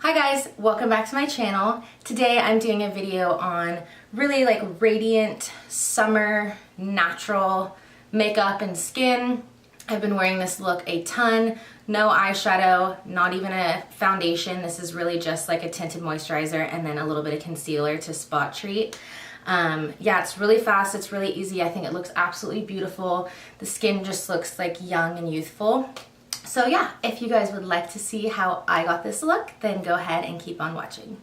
Hi guys, welcome back to my channel. Today I'm doing a video on really like radiant summer natural makeup and skin. I've been wearing this look a ton. No eyeshadow, not even a foundation. This is really just like a tinted moisturizer and then a little bit of concealer to spot treat. Yeah, it's really fast, it's really easy. I think it looks absolutely beautiful. The skin just looks like young and youthful. So yeah, if you guys would like to see how I got this look, then go ahead and keep on watching.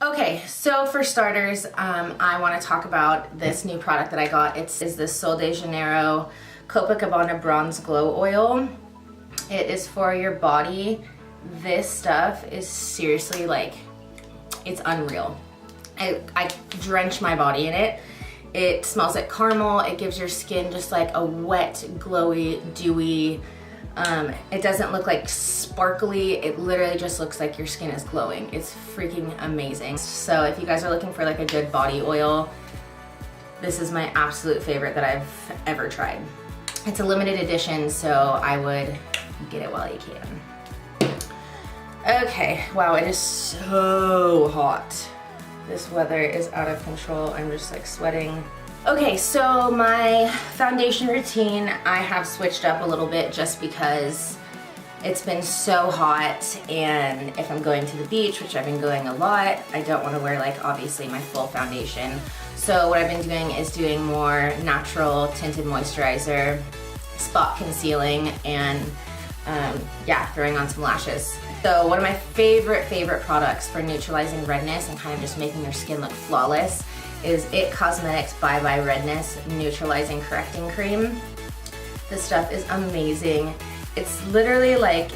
Okay, so for starters, I want to talk about this new product that I got. It's the Sol de Janeiro Copacabana Bronze Glow Oil. It is for your body. This stuff is seriously like, it's unreal. I drench my body in it. It smells like caramel. It gives your skin just like a wet, glowy, dewy, it doesn't look like sparkly, it literally just looks like your skin is glowing. It's freaking amazing. So if you guys are looking for like a good body oil, this is my absolute favorite that I've ever tried. It's a limited edition, so I would get it while you can. Okay, wow, it is so hot. This weather is out of control. I'm just like sweating. Okay, so my foundation routine, I have switched up a little bit just because it's been so hot, and if I'm going to the beach, which I've been going a lot, I don't want to wear like obviously my full foundation. So what I've been doing is doing more natural tinted moisturizer, spot concealing, and yeah, throwing on some lashes. So one of my favorite products for neutralizing redness and kind of just making your skin look flawless is It Cosmetics Bye Redness Neutralizing Correcting Cream. This stuff is amazing. It's literally like,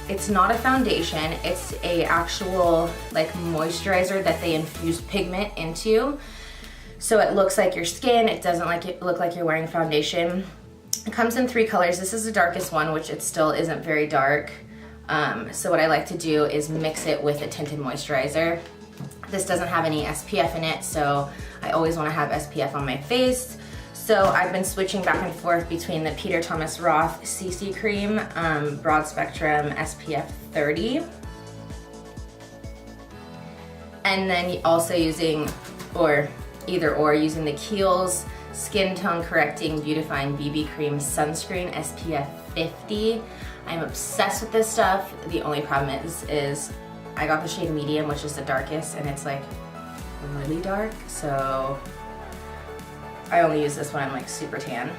it's not a foundation, it's a actual like moisturizer that they infuse pigment into. So it looks like your skin, it doesn't look like you're wearing foundation. It comes in 3 colors. This is the darkest one, which it still isn't very dark. So what I like to do is mix it with a tinted moisturizer. This doesn't have any SPF in it, so I always want to have SPF on my face. So I've been switching back and forth between the Peter Thomas Roth CC Cream, Broad Spectrum SPF 30. And then also using, using the Kiehl's Skin Tone Correcting Beautifying BB Cream Sunscreen SPF 50. I'm obsessed with this stuff. The only problem is I got the shade medium, which is the darkest, and it's like really dark, so I only use this when I'm like super tan.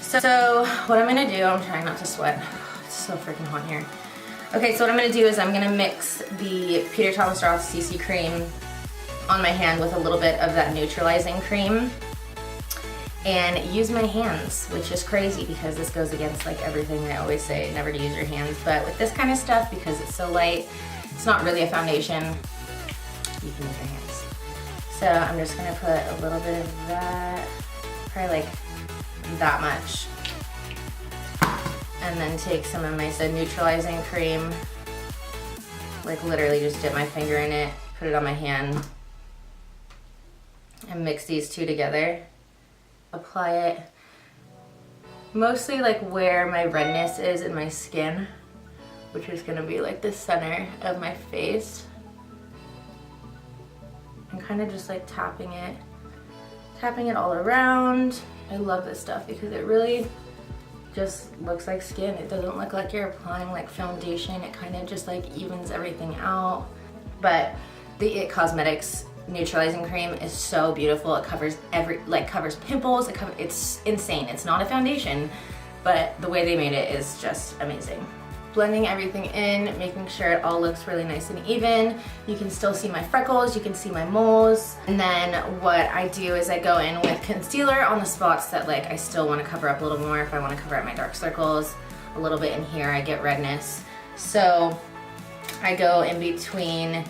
So what I'm gonna do, I'm trying not to sweat. It's so freaking hot here. Okay, so what I'm gonna do is I'm gonna mix the Peter Thomas Roth CC cream on my hand with a little bit of that neutralizing cream and use my hands, which is crazy because this goes against like everything I always say, never to use your hands. But with this kind of stuff, because it's so light, it's not really a foundation, you can use your hands. So I'm just gonna put a little bit of that, probably like that much. And then take some of my neutralizing cream, like literally just dip my finger in it, put it on my hand, and mix these two together. Apply it mostly like where my redness is in my skin, which is gonna be like the center of my face, and kind of just like tapping it all around. I love this stuff because it really just looks like skin. It doesn't look like you're applying like foundation. It kind of just like evens everything out. But the It Cosmetics neutralizing cream is so beautiful. It covers covers pimples. It's insane. It's not a foundation, but the way they made it is just amazing. Blending everything in, making sure it all looks really nice and even. You can still see my freckles, you can see my moles. And then what I do is I go in with concealer on the spots that like I still want to cover up a little more. If I want to cover up my dark circles, a little bit in here, I get redness. So I go in between.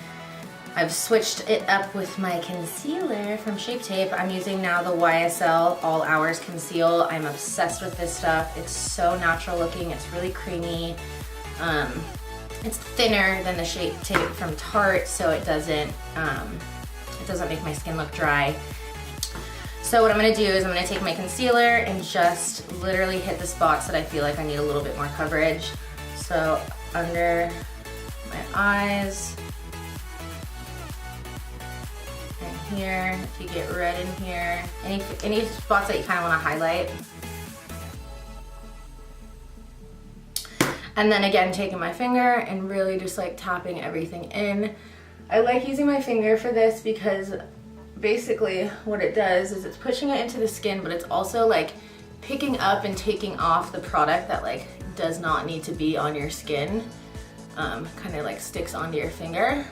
I've switched it up with my concealer from Shape Tape. I'm using now the YSL All Hours Conceal. I'm obsessed with this stuff. It's so natural looking. It's really creamy. It's thinner than the Shape Tape from Tarte, so it doesn't make my skin look dry. So what I'm gonna do is I'm gonna take my concealer and just literally hit the spots that I feel like I need a little bit more coverage. So under my eyes and here, if you get red in here, any spots that you kind of want to highlight. And then again, taking my finger and really just like tapping everything in. I like using my finger for this because basically what it does is it's pushing it into the skin, but it's also like picking up and taking off the product that like does not need to be on your skin. Kind of like sticks onto your finger.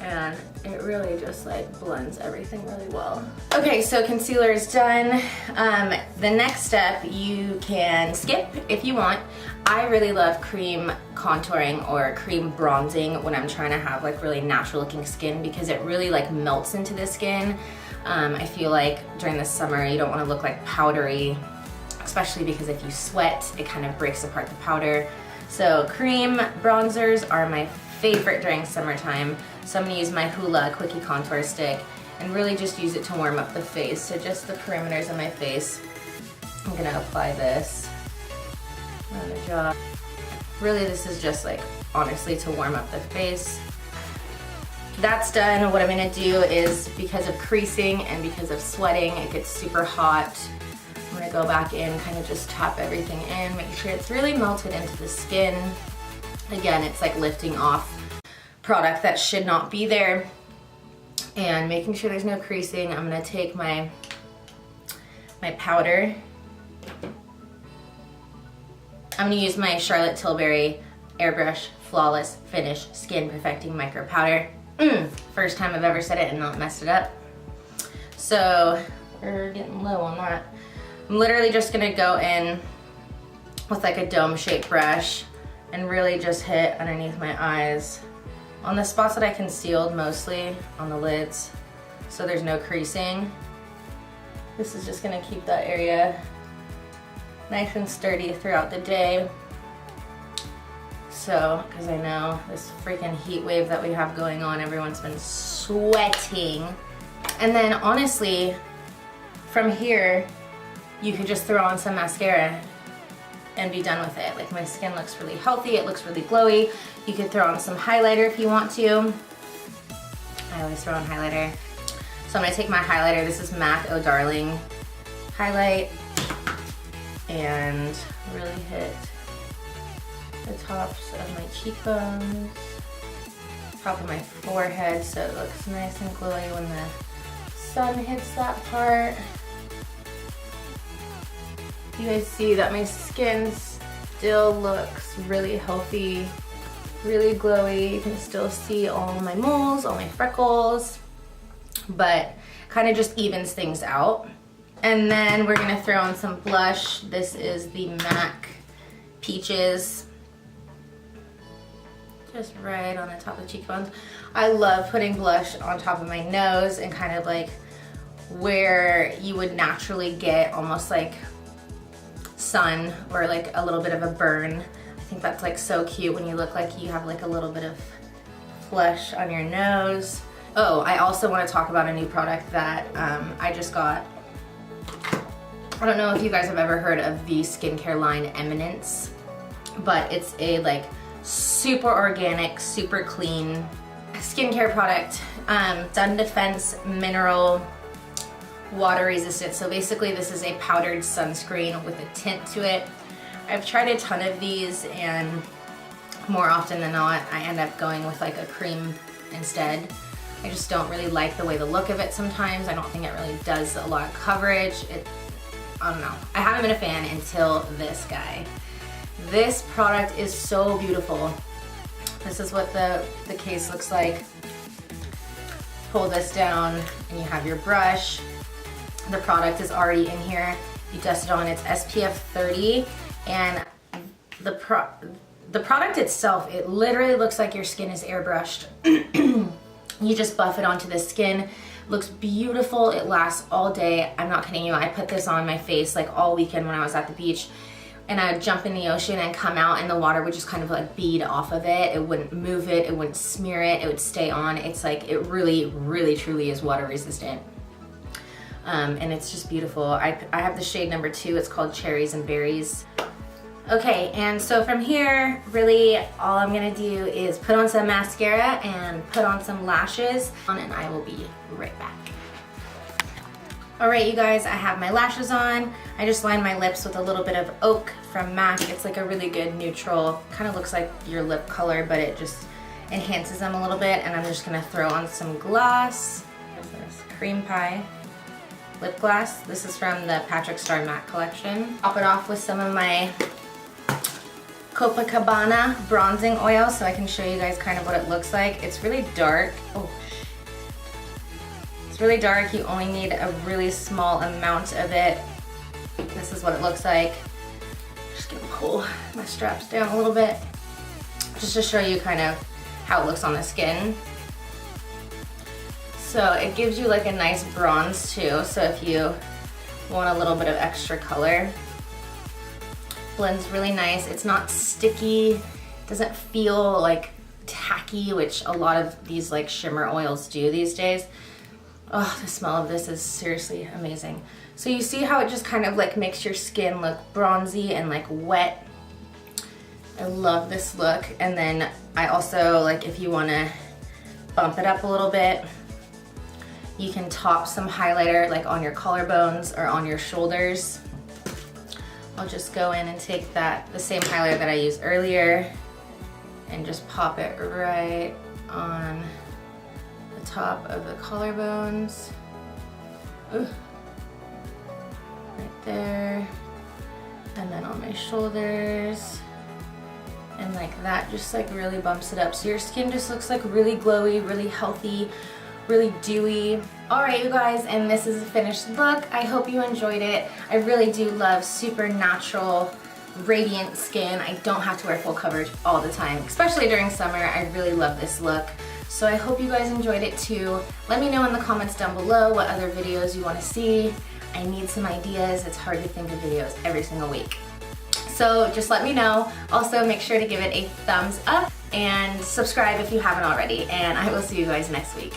And it really just like blends everything really well. Okay, so concealer is done. The next step you can skip if you want. I really love cream contouring or cream bronzing when I'm trying to have like really natural looking skin because it really like melts into the skin. I feel like during the summer you don't want to look like powdery, especially because if you sweat it kind of breaks apart the powder. So cream bronzers are my favorite during summertime. So I'm gonna use my Hoola Quickie Contour Stick and really just use it to warm up the face. So just the perimeters of my face. I'm gonna apply this on the jaw. Really this is just like honestly to warm up the face. That's done. What I'm gonna do is, because of creasing and because of sweating, it gets super hot. I'm gonna go back in, kind of just tap everything in, make sure it's really melted into the skin. Again, it's like lifting off product that should not be there and making sure there's no creasing. I'm gonna take my powder. I'm gonna use my Charlotte Tilbury Airbrush Flawless Finish Skin Perfecting Micro Powder. First time I've ever said it and not messed it up. So we're getting low on that. I'm literally just gonna go in with like a dome shaped brush and really just hit underneath my eyes on the spots that I concealed, mostly on the lids, so there's no creasing. This is just gonna keep that area nice and sturdy throughout the day. So, because I know this freaking heat wave that we have going on, everyone's been sweating. And then honestly, from here, you could just throw on some mascara and be done with it. Like my skin looks really healthy, it looks really glowy. You could throw on some highlighter if you want to. I always throw on highlighter. So I'm gonna take my highlighter, this is MAC Oh Darling highlight, and really hit the tops of my cheekbones, top of my forehead, so it looks nice and glowy when the sun hits that part. You guys see that my skin still looks really healthy, really glowy. You can still see all my moles, all my freckles, but kind of just evens things out. And then we're gonna throw on some blush. This is the MAC Peaches. Just right on the top of the cheekbones. I love putting blush on top of my nose and kind of like where you would naturally get almost like sun or like a little bit of a burn. I think that's like so cute when you look like you have like a little bit of flesh on your nose. Oh, I also want to talk about a new product that I just got. I don't know if you guys have ever heard of the skincare line Eminence, but it's a like super organic, super clean skincare product. Sun Defense Mineral Water Resistant. So basically this is a powdered sunscreen with a tint to it. I've tried a ton of these and more often than not I end up going with like a cream instead. I just don't really like the way the look of it sometimes. I don't think it really does a lot of coverage. I don't know. I haven't been a fan until this guy. This product is so beautiful. This is what the case looks like. Pull this down and you have your brush. The product is already in here. You dust it on, it's SPF 30, and the product itself, it literally looks like your skin is airbrushed. You just buff it onto the skin. Looks beautiful, it lasts all day. I'm not kidding you, I put this on my face like all weekend when I was at the beach, and I would jump in the ocean and come out and the water would just kind of like bead off of it. It wouldn't move it, it wouldn't smear it, it would stay on. It's like, it really, really, truly is water resistant. And it's just beautiful. I have the shade number 2, it's called Cherries and Berries. Okay, and so from here, really all I'm gonna do is put on some mascara and put on some lashes, and I will be right back. All right, you guys, I have my lashes on. I just lined my lips with a little bit of Oak from MAC. It's like a really good neutral, kind of looks like your lip color, but it just enhances them a little bit. And I'm just gonna throw on some gloss. What's this? Cream Pie lip gloss. This is from the Patrick Star Matte collection. Top it off with some of my Copacabana bronzing oil so I can show you guys kind of what it looks like. It's really dark. Oh, it's really dark. You only need a really small amount of it. This is what it looks like. Just gonna pull my straps down a little bit just to show you kind of how it looks on the skin. So it gives you like a nice bronze too. So if you want a little bit of extra color, blends really nice. It's not sticky, doesn't feel like tacky, which a lot of these like shimmer oils do these days. Oh, the smell of this is seriously amazing. So you see how it just kind of like makes your skin look bronzy and like wet. I love this look. And then I also, like, if you want to bump it up a little bit, you can top some highlighter like on your collarbones or on your shoulders. I'll just go in and take the same highlighter that I used earlier and just pop it right on the top of the collarbones. Ooh. Right there. And then on my shoulders. And like that just like really bumps it up. So your skin just looks like really glowy, really healthy, really dewy. All right, you guys, and this is a finished look. I hope you enjoyed it. I really do love super natural, radiant skin. I don't have to wear full coverage all the time, especially during summer. I really love this look. So I hope you guys enjoyed it too. Let me know in the comments down below what other videos you want to see. I need some ideas. It's hard to think of videos every single week. So just let me know. Also, make sure to give it a thumbs up and subscribe if you haven't already. And I will see you guys next week.